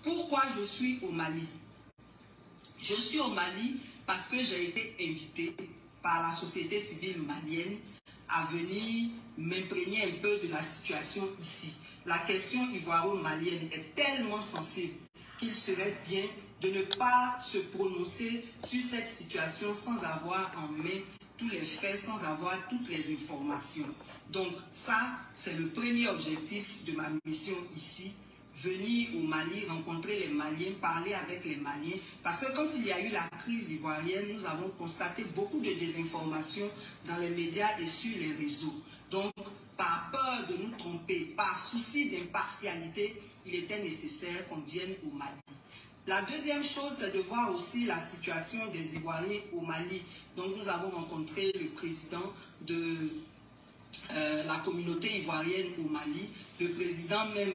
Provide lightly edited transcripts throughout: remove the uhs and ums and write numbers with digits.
Pourquoi je suis au Mali? Je suis au Mali parce que j'ai été invité par la société civile malienne à venir m'imprégner un peu de la situation ici. La question ivoiro-malienne est tellement sensible qu'il serait bien de ne pas se prononcer sur cette situation sans avoir en main tous les faits, sans avoir toutes les informations. Donc ça, c'est le premier objectif de ma mission ici. Venir au Mali, rencontrer les Maliens, parler avec les Maliens. Parce que quand il y a eu la crise ivoirienne, nous avons constaté beaucoup de désinformation dans les médias et sur les réseaux. Donc, par peur de nous tromper, par souci d'impartialité, il était nécessaire qu'on vienne au Mali. La deuxième chose, c'est de voir aussi la situation des Ivoiriens au Mali. Donc, nous avons rencontré le président de la communauté ivoirienne au Mali, le président même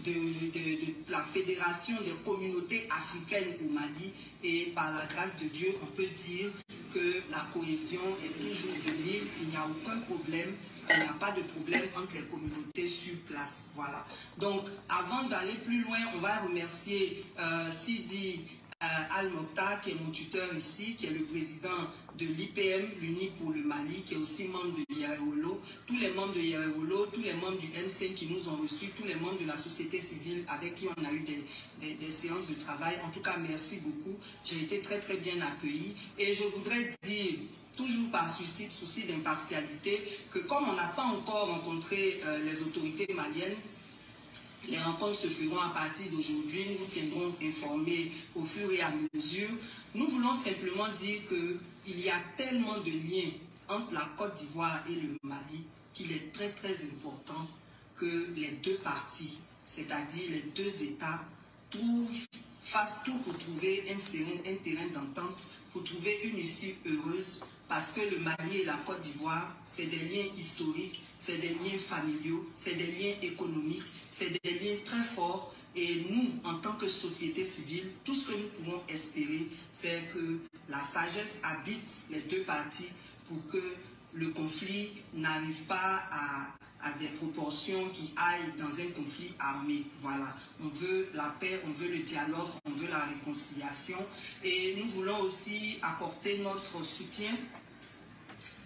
de la Fédération des communautés africaines au Mali, et par la grâce de Dieu, on peut dire que la cohésion est toujours de mise, il n'y a aucun problème, il n'y a pas de problème entre les communautés sur place. Voilà. Donc, avant d'aller plus loin, on va remercier Sidi Al-Mokta, qui est mon tuteur ici, qui est le président de l'IPM, l'Uni pour le Mali, qui est aussi membre de Yaréolo, tous les membres de Yaréolo, tous les membres du MC qui nous ont reçus, tous les membres de la société civile avec qui on a eu des séances de travail. En tout cas, merci beaucoup. J'ai été très très bien accueilli. Et je voudrais dire, toujours par souci d'impartialité, que comme on n'a pas encore rencontré les autorités maliennes, les rencontres se feront à partir d'aujourd'hui, nous vous tiendrons informés au fur et à mesure. Nous voulons simplement dire qu'il y a tellement de liens entre la Côte d'Ivoire et le Mali qu'il est très très important que les deux parties, c'est-à-dire les deux États, fassent tout pour trouver un terrain d'entente, pour trouver une issue heureuse, parce que le Mali et la Côte d'Ivoire, c'est des liens historiques, c'est des liens familiaux, c'est des liens économiques, c'est des liens très forts. Et nous, en tant que société civile, tout ce que nous pouvons espérer, c'est que la sagesse habite les deux parties pour que le conflit n'arrive pas à des proportions qui aillent dans un conflit armé. Voilà. On veut la paix, on veut le dialogue, on veut la réconciliation. Et nous voulons aussi apporter notre soutien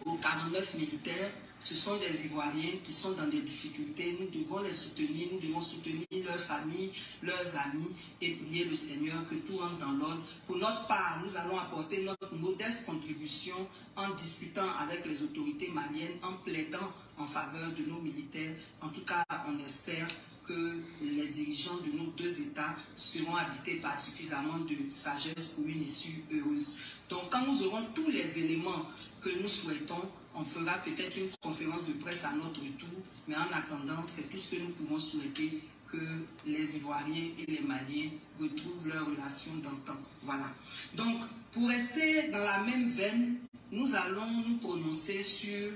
aux 49 militaires. Ce sont des Ivoiriens qui sont dans des difficultés. Nous devons les soutenir, nous devons soutenir leurs familles, leurs amis et prier le Seigneur que tout rentre dans l'ordre. Pour notre part, nous allons apporter notre modeste contribution en discutant avec les autorités maliennes, en plaidant en faveur de nos militaires. En tout cas, on espère que les dirigeants de nos deux États seront habités par suffisamment de sagesse pour une issue heureuse. Donc, quand nous aurons tous les éléments que nous souhaitons, on fera peut-être une conférence de presse à notre tour, mais en attendant, c'est tout ce que nous pouvons souhaiter, que les Ivoiriens et les Maliens retrouvent leur relation d'entente. Voilà. Donc, pour rester dans la même veine, nous allons nous prononcer sur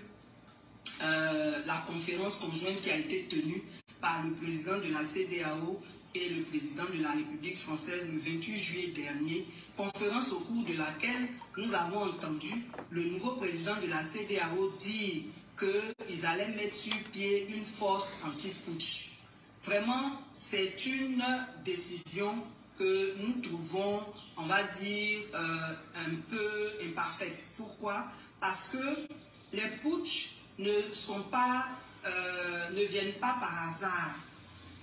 la conférence conjointe qui a été tenue par le président de la CEDEAO et le président de la République française le 28 juillet dernier, conférence au cours de laquelle nous avons entendu le nouveau président de la CEDEAO dire qu'ils allaient mettre sur pied une force anti-putsch. Vraiment, c'est une décision que nous trouvons, on va dire, un peu imparfaite. Pourquoi? Parce que les putsch ne viennent pas par hasard.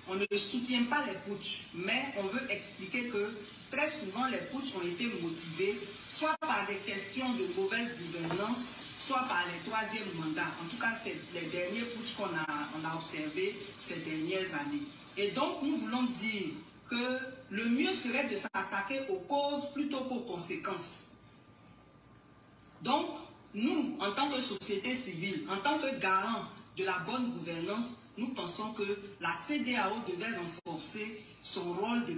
On ne soutient pas les putsch, mais on veut expliquer que très souvent les putsch ont été motivés soit par des questions de mauvaise gouvernance, soit par les troisièmes mandats. En tout cas, c'est les derniers putsch qu'on a observés ces dernières années. Et donc, nous voulons dire que le mieux serait de s'attaquer aux causes plutôt qu'aux conséquences. Donc, nous, en tant que société civile, en tant que garant de la bonne gouvernance, nous pensons que la CEDEAO devait renforcer son rôle de